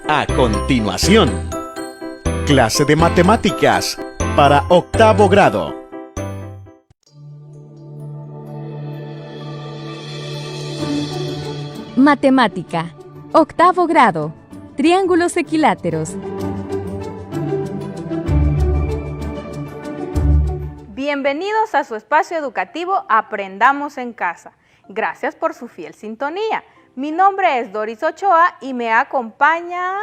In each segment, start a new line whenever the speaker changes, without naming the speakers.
A continuación, clase de matemáticas para octavo grado.
Matemática, octavo grado, triángulos equiláteros.
Bienvenidos a su espacio educativo Aprendamos en Casa. Gracias por su fiel sintonía. Mi nombre es Doris Ochoa y me acompaña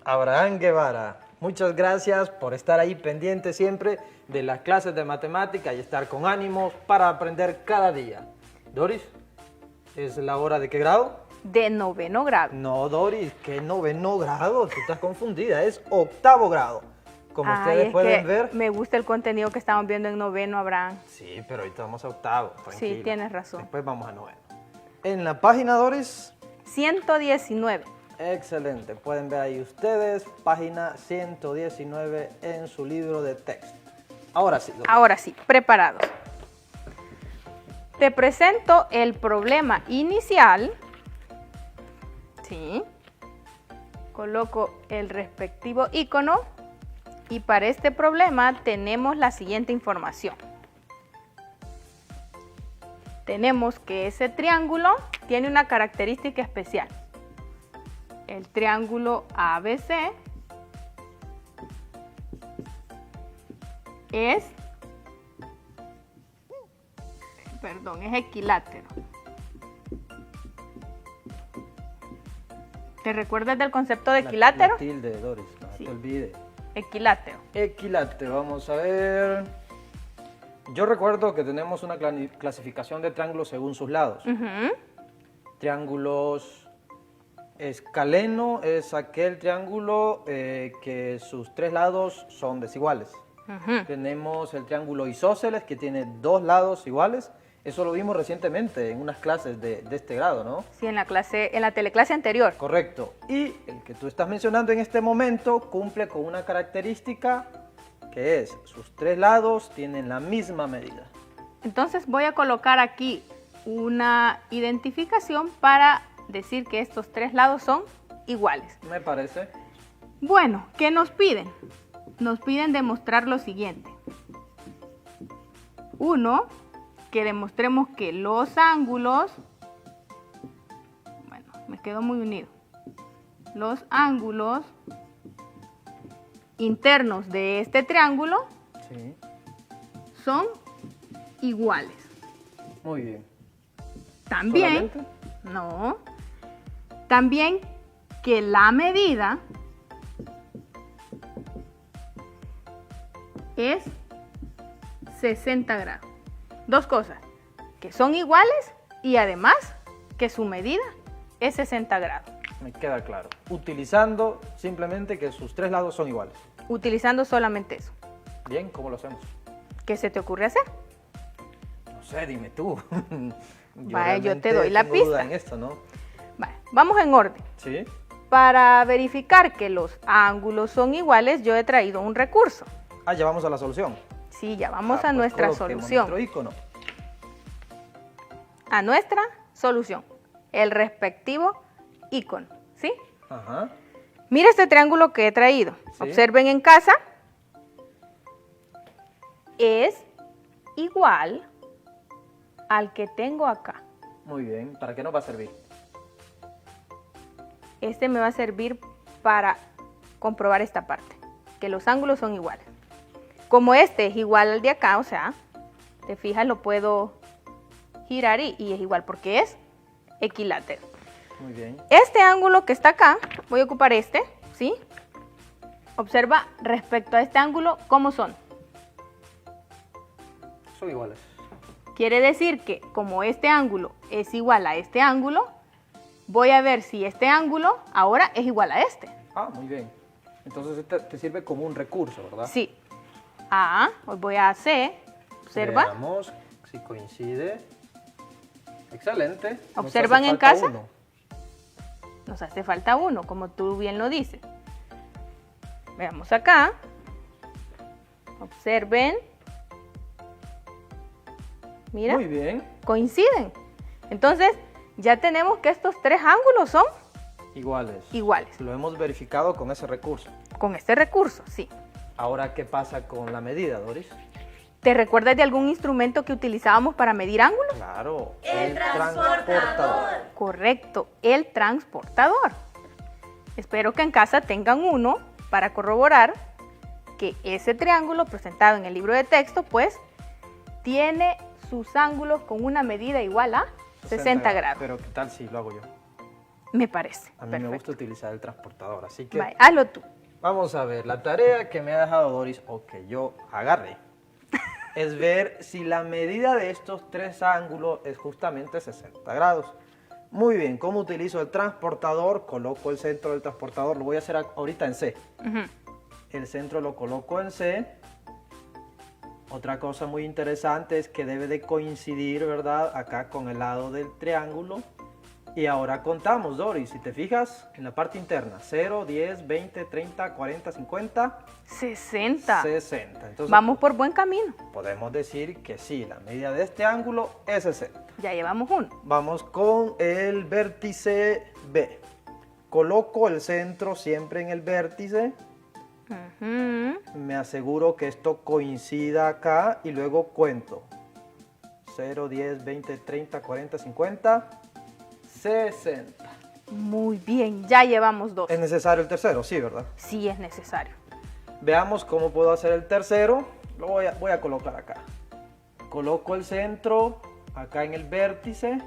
Abraham Guevara. Muchas gracias por estar ahí pendiente siempre de las clases de matemática y estar con ánimos para aprender cada día. Doris, ¿es la hora de qué grado?
de noveno grado.
No, Doris, ¿qué noveno grado? Tú estás confundida, es octavo grado. Como ustedes pueden ver.
Me gusta el contenido que estamos viendo en noveno, Abraham.
Sí, pero ahorita vamos a octavo, tranquila.
Sí, tienes razón.
Después vamos a noveno. En la página, Doris.
119.
Excelente, pueden ver ahí ustedes, página 119 en su libro de texto. Ahora sí, Doris.
Ahora sí, preparados. Te presento el problema inicial. Sí. Coloco el respectivo icono. Y para este problema tenemos la siguiente información. Tenemos que ese triángulo tiene una característica especial. El triángulo ABC es equilátero. ¿Te recuerdas del concepto de equilátero?
La tilde, Doris, no
Sí.
te olvides.
Equilátero.
Equilátero, vamos a ver. Yo recuerdo que tenemos una clasificación de triángulos según sus lados. Triángulos escaleno es aquel triángulo que sus tres lados son desiguales. Tenemos el triángulo isósceles que tiene dos lados iguales. Eso lo vimos recientemente en unas clases de este grado, ¿no?
Sí, en la teleclase anterior.
Correcto. Y el que tú estás mencionando en este momento cumple con una característica que es, sus tres lados tienen la misma medida.
Entonces voy a colocar aquí una identificación para decir que estos tres lados son iguales.
Me parece.
Bueno, ¿qué nos piden? Nos piden demostrar lo siguiente. Uno, que demostremos que los ángulos, bueno, me quedó muy unido, los ángulos internos de este triángulo
Sí.
son iguales.
Muy bien.
También,
¿Solamente?
no, también que la medida es 60 grados. Dos cosas, que son iguales y además que su medida es 60 grados.
Me queda claro. Utilizando simplemente que sus tres lados son iguales.
Utilizando solamente eso.
Bien, ¿cómo lo hacemos?
¿Qué se te ocurre hacer?
No sé, dime tú.
Vaya, yo te
realmente
doy la
tengo duda
pista.
en esto, ¿no?
Vale, vamos en orden.
Sí.
Para verificar que los ángulos son iguales, yo he traído un recurso.
Ah, ya vamos a la solución.
Sí, ya vamos a
Pues
nuestra
coloquemos
solución.
nuestro icono.
A nuestra solución. El respectivo icono. ¿Sí?
Ajá.
Mira este triángulo que he traído.
Sí.
Observen en casa. Es igual al que tengo acá.
Muy bien. ¿Para qué nos va a servir?
Este me va a servir para comprobar esta parte, que los ángulos son iguales. Como este es igual al de acá, o sea, te fijas, lo puedo girar y es igual porque es equilátero.
Muy bien.
Este ángulo que está acá, voy a ocupar este, ¿sí? Observa respecto a este ángulo, ¿cómo son?
Son iguales.
Quiere decir que como este ángulo es igual a este ángulo, voy a ver si este ángulo ahora es igual a este.
Ah, muy bien. Entonces este te sirve como un recurso, ¿verdad?
Sí. A, hoy voy a C, observa.
Veamos si coincide. Excelente. Nos
¿Observan
hace
en
falta
casa?
uno.
Nos hace falta uno, como tú bien lo dices. Veamos acá. Observen. Mira,
Muy bien.
coinciden. Entonces, ya tenemos que estos tres ángulos son
Iguales.
iguales.
Lo hemos verificado con ese recurso.
Con este recurso, sí.
Ahora, ¿qué pasa con la medida, Doris?
¿Te recuerdas de algún instrumento que utilizábamos para medir ángulos?
Claro, el transportador.
Correcto, el transportador. Espero que en casa tengan uno para corroborar que ese triángulo presentado en el libro de texto, pues, tiene sus ángulos con una medida igual a 60 grados.
Pero ¿qué tal si lo hago yo?
Me parece.
A mí me gusta utilizar el transportador, así que
Vaya, hazlo tú.
vamos a ver. La tarea que me ha dejado Doris, o que yo agarré, es ver si la medida de estos tres ángulos es justamente 60 grados. Muy bien, ¿cómo utilizo el transportador? Coloco el centro del transportador, lo voy a hacer ahorita en C. El centro lo coloco en C. Otra cosa muy interesante es que debe de coincidir, ¿verdad? Acá con el lado del triángulo. Y ahora contamos, Doris, si te fijas en la parte interna, 0, 10, 20, 30, 40, 50,
60.
60. Entonces,
Vamos por buen camino.
podemos decir que sí, la medida de este ángulo es 60.
Ya llevamos uno.
Vamos con el vértice B. Coloco el centro siempre en el vértice. Me aseguro que esto coincida acá y luego cuento. 0, 10, 20, 30, 40, 50, 60.
Muy bien, ya llevamos dos.
¿Es necesario el tercero? Sí, ¿verdad?
Sí es necesario.
Veamos cómo puedo hacer el tercero. Lo voy a colocar acá. Coloco el centro acá en el vértice.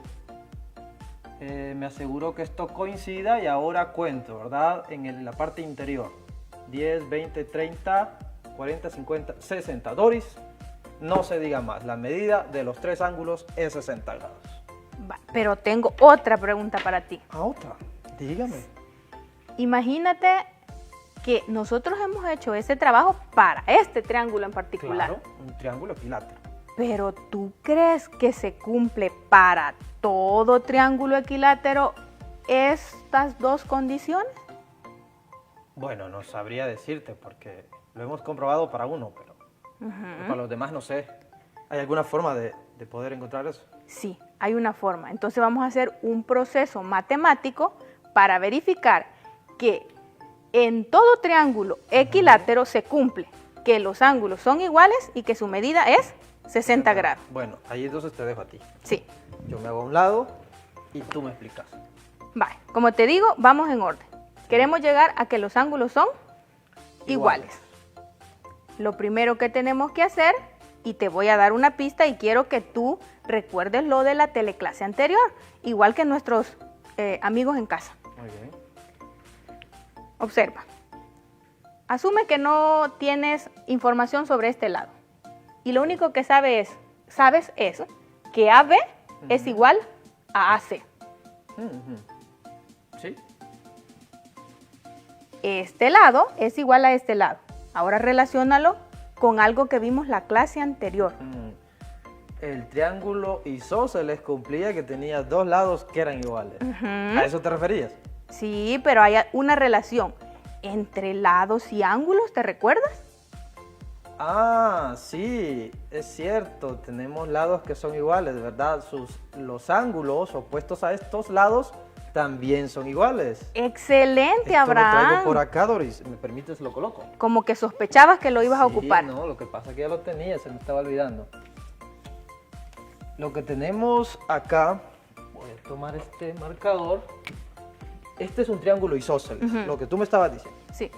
Me aseguro que esto coincida y ahora cuento, ¿verdad? En la parte interior. 10, 20, 30, 40, 50, 60. Doris, no se diga más. La medida de los tres ángulos es 60 grados.
Pero tengo otra pregunta para ti.
Otra. Dígame.
Imagínate que nosotros hemos hecho ese trabajo para este triángulo en particular.
Claro, un triángulo equilátero.
Pero ¿tú crees que se cumple para todo triángulo equilátero estas dos condiciones?
Bueno, no sabría decirte porque lo hemos comprobado para uno, pero para los demás no sé. ¿Hay alguna forma de poder encontrar eso?
Sí, hay una forma. Entonces vamos a hacer un proceso matemático para verificar que en todo triángulo equilátero se cumple, que los ángulos son iguales y que su medida es 60 grados.
Bueno, ahí entonces te dejo a ti.
Sí.
Yo me hago a un lado y tú me explicas.
Vale, como te digo, vamos en orden. Queremos llegar a que los ángulos son iguales. Lo primero que tenemos que hacer, y te voy a dar una pista y quiero que tú recuerdes lo de la teleclase anterior, igual que nuestros amigos en casa.
Muy bien.
Observa. Asume que no tienes información sobre este lado. Y lo único que sabes es que AB es igual a AC.
¿Sí?
Este lado es igual a este lado. Ahora relaciónalo con algo que vimos la clase anterior.
El triángulo isósceles cumplía que tenía dos lados que eran iguales. ¿A eso te referías?
Sí, pero hay una relación entre lados y ángulos, ¿te recuerdas?
Ah, sí, es cierto. Tenemos lados que son iguales, ¿verdad? Los ángulos opuestos a estos lados también son iguales.
Excelente,
Esto
Abraham.
lo traigo por acá, Doris. ¿Me permites? Lo coloco.
Como que sospechabas que lo ibas a ocupar.
No, lo que pasa es que ya lo tenía, se me estaba olvidando. Lo que tenemos acá, voy a tomar este marcador. Este es un triángulo isósceles, lo que tú me estabas diciendo.
Sí,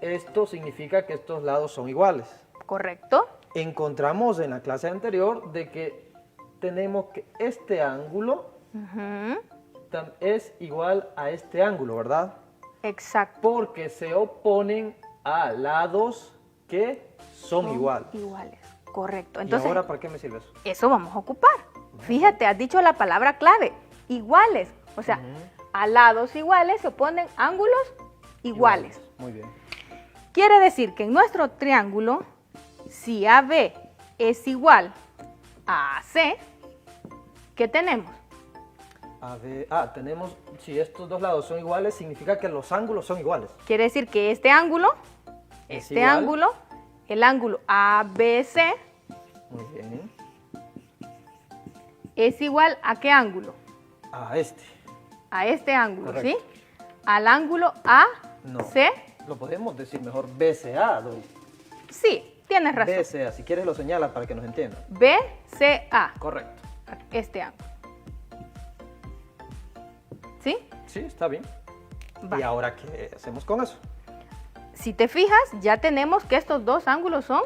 Esto significa que estos lados son iguales.
correcto.
Encontramos en la clase anterior de que tenemos que este ángulo es igual a este ángulo, ¿verdad?
Exacto.
Porque se oponen a lados que son iguales.
Iguales, correcto.
¿Y
Entonces,
ahora para qué me sirve eso?
eso vamos a ocupar. Fíjate, has dicho la palabra clave, iguales. O sea, a lados iguales se oponen ángulos iguales.
Muy bien.
Quiere decir que en nuestro triángulo, si AB es igual a AC, ¿qué tenemos?
A ver, tenemos, si estos dos lados son iguales, significa que los ángulos son iguales.
Quiere decir que este ángulo,
Es igual.
el ángulo ABC,
Muy bien.
es igual a qué ángulo?
A este.
A este ángulo,
Correcto.
¿sí? al ángulo
No.
AC.
Lo podemos decir mejor BCA, Doris.
Sí, tienes razón.
BCA, si quieres lo señalas para que nos entiendan.
BCA,
Correcto.
este ángulo. ¿Sí?
Sí, está bien.
Va.
¿Y ahora qué hacemos con eso?
Si te fijas, ya tenemos que estos dos ángulos son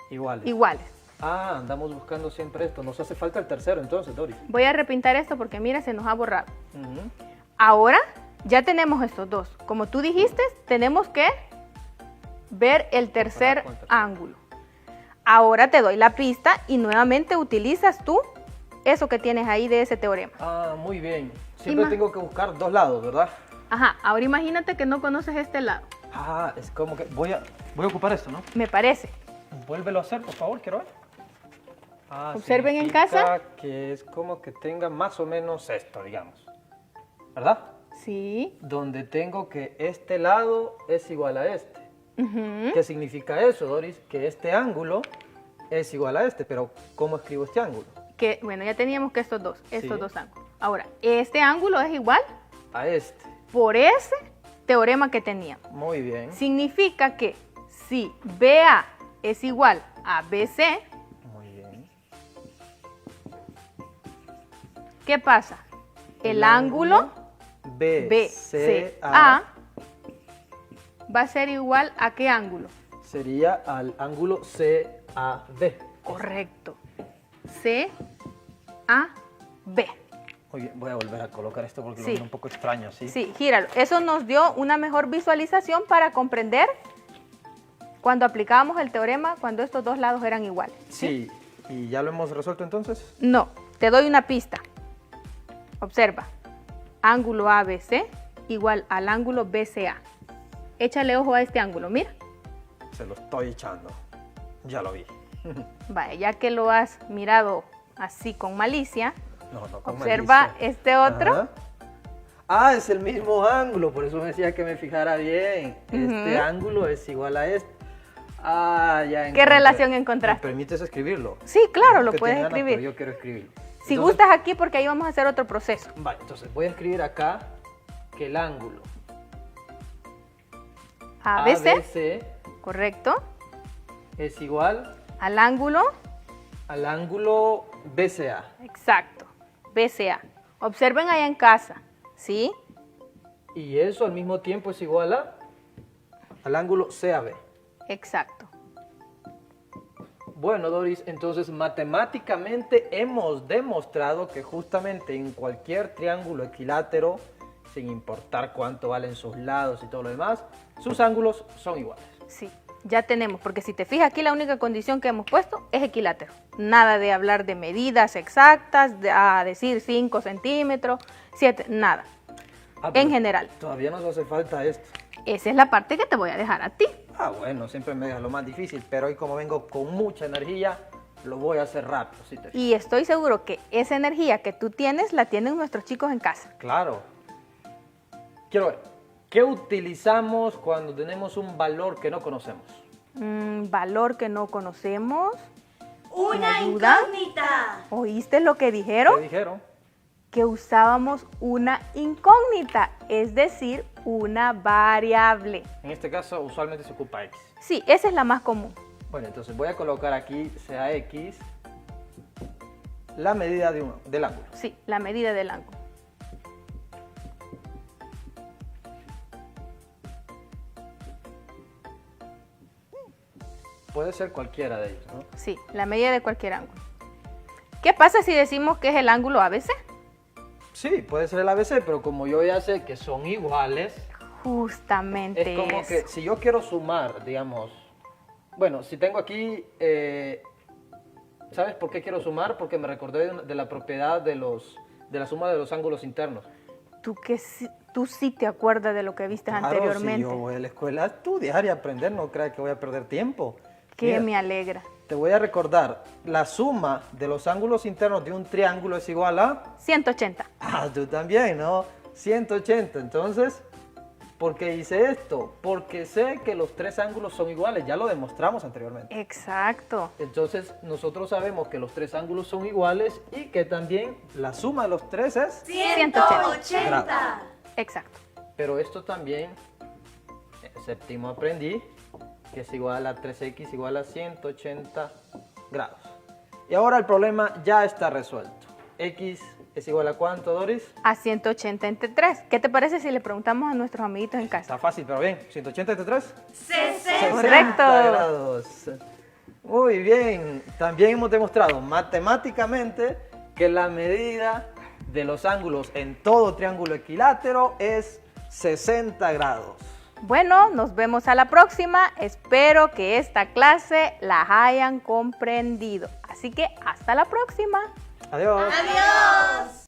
Iguales.
iguales.
Ah, andamos buscando siempre esto. Nos hace falta el tercero entonces, Doris.
Voy a repintar esto porque mira, se nos ha borrado.
Ujú.
Ahora ya tenemos estos dos. Como tú dijiste, tenemos que ver el tercer
con el tercero.
ángulo. Ahora te doy la pista y nuevamente utilizas tú eso que tienes ahí de ese teorema.
Ah, muy bien. Siempre
Ima-
tengo que buscar dos lados, ¿verdad?
Ajá, ahora imagínate que no conoces este lado.
Ah, es como que voy a ocupar esto, ¿no?
Me parece.
Vuélvelo a hacer, por favor, quiero ver. Ah,
Observen en
significa
casa.
que es como que tenga más o menos esto, digamos. ¿Verdad?
Sí.
Donde tengo que este lado es igual a este.
Ujú.
¿Qué significa eso, Doris? Que este ángulo es igual a este, pero ¿cómo escribo este ángulo?
Que, bueno, ya teníamos que estos
Sí.
dos ángulos. Ahora, este ángulo es igual
A este.
por ese teorema que teníamos.
Muy bien.
Significa que si BA es igual a BC,
Muy bien.
¿qué pasa? El ángulo BCA va a ser igual a ¿qué ángulo?
sería al ángulo CAB.
Correcto. CAB.
Muy bien, voy a volver a colocar esto porque
Sí.
lo veo un poco extraño, ¿sí?
Sí, gíralo. Eso nos dio una mejor visualización para comprender cuando aplicábamos el teorema cuando estos dos lados eran iguales.
Sí, ¿y ya lo hemos resuelto entonces?
No, te doy una pista. Observa. Ángulo ABC igual al ángulo BCA. Échale ojo a este ángulo, mira.
Se lo estoy echando. Ya lo vi.
Vaya, ya que lo has mirado así con malicia,
No, con
observa
malicia.
este otro.
Ajá. Ah, es el mismo ángulo, por eso me decía que me fijara bien. Este ángulo es igual a este. Ah, ya encontré.
relación encontraste?
¿Me permites escribirlo?
Sí, claro, lo
Que
puedes
tiene ganas,
escribir.
pero yo quiero escribirlo.
Si
Entonces,
gustas aquí, porque ahí vamos a hacer otro proceso.
Vale, entonces voy a escribir acá que el ángulo
ABC, correcto,
es igual
al ángulo,
al ángulo BCA.
exacto, BCA. Observen allá en casa, ¿sí?
Y eso al mismo tiempo es igual al ángulo CAB.
Exacto.
Bueno, Doris, entonces matemáticamente hemos demostrado que justamente en cualquier triángulo equilátero, sin importar cuánto valen sus lados y todo lo demás, sus ángulos son iguales.
Sí, ya tenemos, porque si te fijas aquí la única condición que hemos puesto es equilátero. Nada de hablar de medidas exactas, a decir 5 centímetros, 7, nada.
Ah, pero
En general.
Todavía nos hace falta esto.
Esa es la parte que te voy a dejar a ti.
Ah, bueno, siempre me deja lo más difícil, pero hoy como vengo con mucha energía, lo voy a hacer rápido. ¿Sí te fijas?
Y estoy seguro que esa energía que tú tienes, la tienen nuestros chicos en casa.
Claro. Quiero ver, ¿qué utilizamos cuando tenemos un valor que no conocemos?
Valor que no conocemos.
¡Una
ayuda?
incógnita!
¿Oíste lo que
¿Qué
dijeron?
dijeron?
Que usábamos una incógnita, es decir, una variable.
En este caso, usualmente se ocupa X.
Sí, esa es la más común.
Bueno, entonces voy a colocar aquí, sea X, la medida del ángulo.
Sí, la medida del ángulo.
Puede ser cualquiera de ellos, ¿no?
Sí, la medida de cualquier ángulo. ¿Qué pasa si decimos que es el ángulo ABC?
Sí, puede ser el ABC, pero como yo ya sé que son iguales,
Justamente
es como que
eso.
si yo quiero sumar, digamos, bueno, si tengo aquí, ¿sabes por qué quiero sumar? Porque me recordé de la propiedad de la suma de los ángulos internos.
Tú sí te acuerdas de lo que viste
Claro,
anteriormente.
si yo voy a la escuela a estudiar y aprender, no creas que voy a perder tiempo.
Que
Mira,
me alegra.
te voy a recordar, la suma de los ángulos internos de un triángulo es igual a...
180.
Ah, tú también, ¿no? 180. Entonces, ¿por qué hice esto? Porque sé que los tres ángulos son iguales, ya lo demostramos anteriormente.
Exacto.
Entonces, nosotros sabemos que los tres ángulos son iguales y que también la suma de los tres es...
180.
Exacto.
pero esto también, séptimo aprendí, que es igual a 3x igual a 180 grados. Y ahora el problema ya está resuelto. X es igual a ¿cuánto, Doris?
A 180 entre 3. ¿Qué te parece si le preguntamos a nuestros amiguitos en casa?
Está fácil, pero bien. 180 entre 3.
60.
Correcto.
Grados. Muy bien. También hemos demostrado matemáticamente que la medida de los ángulos en todo triángulo equilátero es 60 grados.
Bueno, nos vemos a la próxima. Espero que esta clase la hayan comprendido. Así que hasta la próxima.
Adiós.
Adiós.